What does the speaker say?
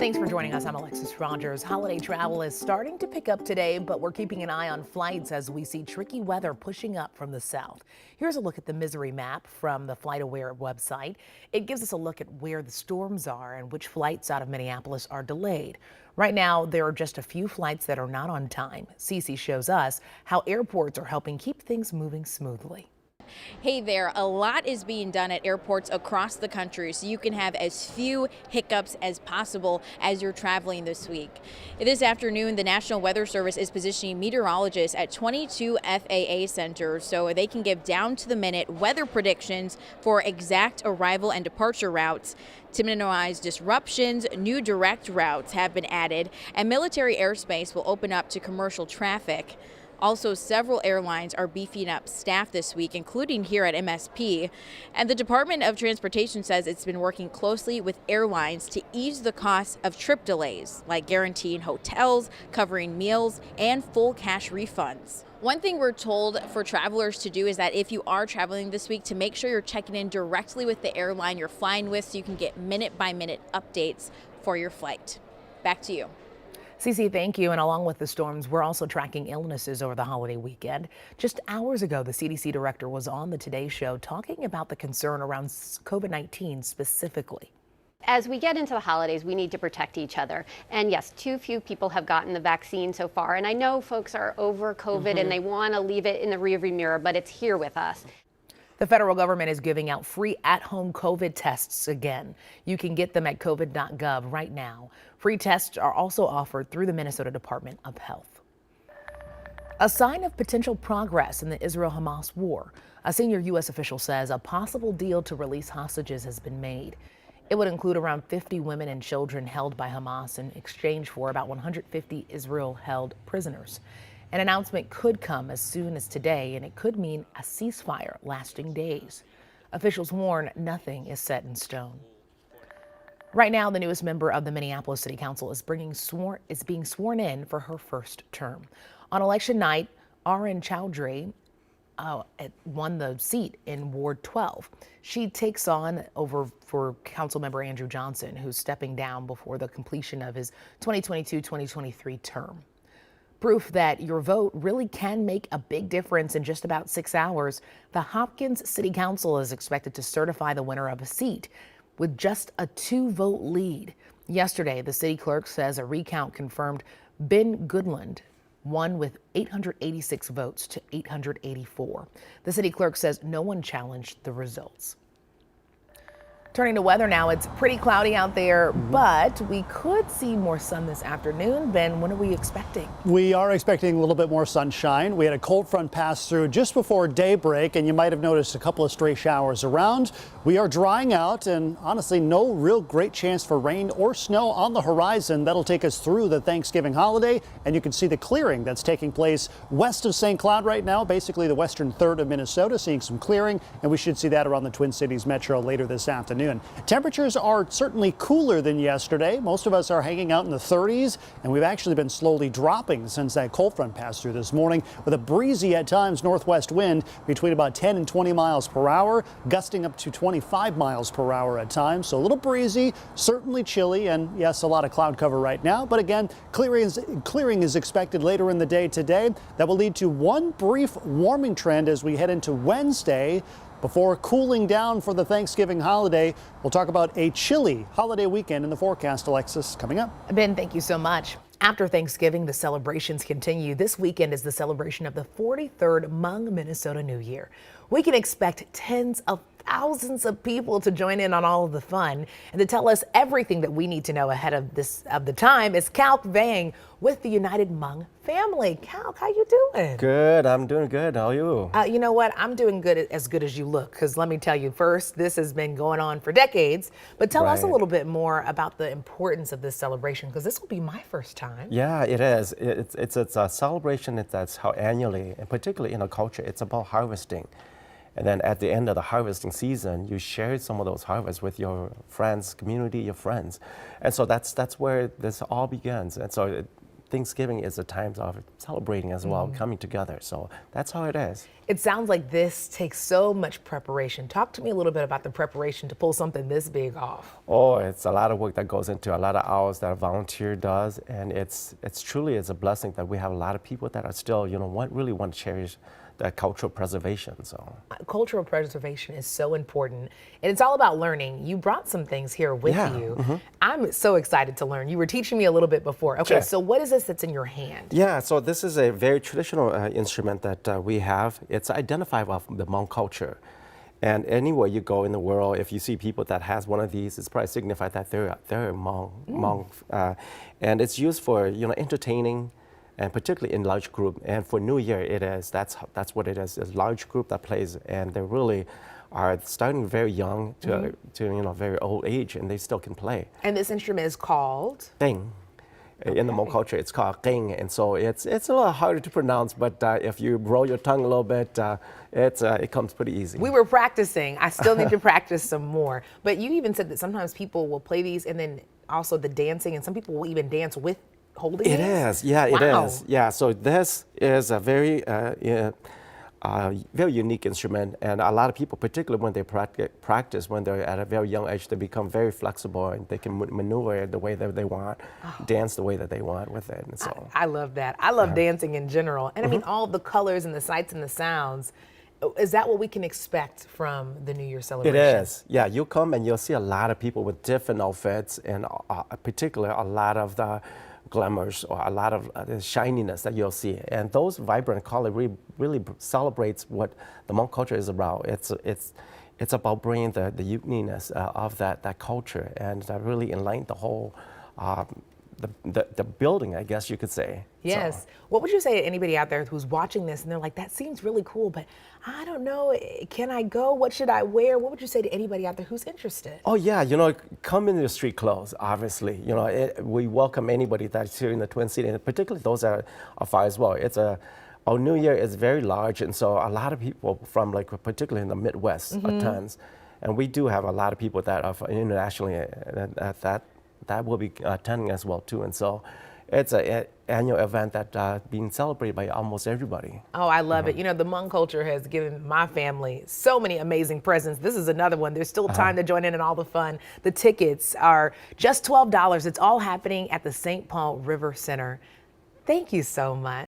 Thanks for joining us. I'm Alexis Rogers. Holiday travel is starting to pick up today, but we're keeping an eye on flights as we see tricky weather pushing up from the south. Here's a look at the misery map from the FlightAware website. It gives us a look at where the storms are and which flights out of Minneapolis are delayed. Right now, there are just a few flights that are not on time. Cece shows us how airports are helping keep things moving smoothly. Hey there, a lot is being done at airports across the country so you can have as few hiccups as possible as you're traveling this week. This afternoon, the National Weather Service is positioning meteorologists at 22 FAA centers so they can give down-to-the-minute weather predictions for exact arrival and departure routes. To minimize disruptions, new direct routes have been added, and military airspace will open up to commercial traffic. Also, several airlines are beefing up staff this week, including here at MSP. And the Department of Transportation says it's been working closely with airlines to ease the costs of trip delays, like guaranteeing hotels, covering meals, and full cash refunds. One thing we're told for travelers to do is that if you are traveling this week, to make sure you're checking in directly with the airline you're flying with so you can get minute-by-minute updates for your flight. Back to you. Cece, thank you. And along with the storms, we're also tracking illnesses over the holiday weekend. Just hours ago, the CDC director was on the Today Show talking about the concern around COVID-19 specifically. As we get into the holidays, we need to protect each other. And yes, too few people have gotten the vaccine so far. And I know folks are over COVID and they want to leave it in the rearview mirror, but it's here with us. The federal government is giving out free at-home COVID tests again. You can get them at covid.gov right now. Free tests are also offered through the Minnesota Department of Health. A sign of potential progress in the Israel-Hamas war. A senior U.S. official says a possible deal to release hostages has been made. It would include around 50 women and children held by Hamas in exchange for about 150 Israel-held prisoners. An announcement could come as soon as today, and it could mean a ceasefire lasting days. Officials warn nothing is set in stone. Right now, the newest member of the Minneapolis City Council is being sworn in for her first term. On election night, Arun Chowdhury won the seat in Ward 12. She takes on over for Councilmember Andrew Johnson, who's stepping down before the completion of his 2022-2023 term. Proof that your vote really can make a big difference in just about 6 hours, the Hopkins City Council is expected to certify the winner of a seat with just a 2-vote lead. Yesterday, the city clerk says a recount confirmed Ben Goodland won with 886 votes to 884. The city clerk says no one challenged the results. Turning to weather now, it's pretty cloudy out there, but we could see more sun this afternoon. Ben, when are we expecting? We are expecting a little bit more sunshine. We had a cold front pass through just before daybreak, and you might have noticed a couple of stray showers around. We are drying out, and honestly, no real great chance for rain or snow on the horizon. That'll take us through the Thanksgiving holiday, and you can see the clearing that's taking place west of St. Cloud right now, basically the western third of Minnesota, seeing some clearing, and we should see that around the Twin Cities metro later this afternoon. Temperatures are certainly cooler than yesterday. Most of us are hanging out in the 30s, and we've actually been slowly dropping since that cold front passed through this morning with a breezy at times northwest wind between about 10 and 20 miles per hour, gusting up to 25 miles per hour at times. So a little breezy, certainly chilly, and yes, a lot of cloud cover right now. But again, clearing is expected later in the day today. That will lead to one brief warming trend as we head into Wednesday, before cooling down for the Thanksgiving holiday. We'll talk about a chilly holiday weekend in the forecast, Alexis, coming up. Ben, thank you so much. After Thanksgiving, the celebrations continue. This weekend is the celebration of the 43rd Hmong Minnesota New Year. We can expect tens of thousands of people to join in on all of the fun. And to tell us everything that we need to know ahead of the time is Calc Vang with the United Hmong family. Calc, how you doing? Good, I'm doing good. How are you? You know what? I'm doing good as you look, because let me tell you first, this has been going on for decades. But tell us a little bit more about the importance of this celebration, because this will be my first time. Yeah, it is. It's a celebration that's how annually, and particularly in our culture, it's about harvesting. And then at the end of the harvesting season, you share some of those harvests with your friends, community, your friends. And so that's where this all begins. And so Thanksgiving is a time of celebrating as well, coming together. So that's how it is. It sounds like this takes so much preparation. Talk to me a little bit about the preparation to pull something this big off. Oh, it's a lot of work that goes into a lot of hours that a volunteer does, and it's truly a blessing that we have a lot of people that are still, really want to cherish that cultural preservation. So Cultural preservation is so important, and it's all about learning. You brought some things here with Yeah, you. I'm so excited to learn. You were teaching me a little bit before. Okay, Sure. so what is this that's in your hand? yeah, so this is a very traditional instrument that we have. It's identified of the Hmong culture. And anywhere you go in the world, if you see people that has one of these, it's probably signified that they're Hmong. And it's used for entertaining, and particularly in large group. And for New Year, that's what it is. It's a large group that plays, and they really are starting very young to very old age, and they still can play. And this instrument is called? Ding. In the Hmong culture, it's called ding, and so it's a little harder to pronounce. But if you roll your tongue a little bit, it comes pretty easy. We were practicing. I still need to practice some more. But you even said that sometimes people will play these, and then also the dancing, and some people will even dance with holding It these? is, yeah, it Wow. is. Yeah, so this is a very very unique instrument, and a lot of people, particularly when they practice when they're at a very young age, they become very flexible and they can maneuver it the way that they want, dance the way that they want with it. And so I love that. I love dancing in general. And I mean, all the colors and the sights and the sounds. Is that what we can expect from the New Year it celebration? is. Yeah, you'll come and you'll see a lot of people with different outfits, and particularly a lot of the glamours or a lot of the shininess that you'll see. And those vibrant colors really celebrates what the Hmong culture is about. It's about bringing the uniqueness of that culture, and really enlighten the whole the building, I guess you could say. Yes. So, What would you say to anybody out there who's watching this and they're like, that seems really cool, but I don't know, can I go? What should I wear? What would you say to anybody out there who's interested? oh yeah, come in the street clothes, obviously. We welcome anybody that's here in the Twin Cities, and particularly those that are far as well. Our New Year is very large, and so a lot of people from particularly in the Midwest attends. And we do have a lot of people that are internationally that will be attending as well too. And so it's an annual event that's being celebrated by almost everybody. Oh, I love it. The Hmong culture has given my family so many amazing presents. This is another one. There's still time to join in all the fun. The tickets are just $12. It's all happening at the St. Paul River Center. Thank you so much.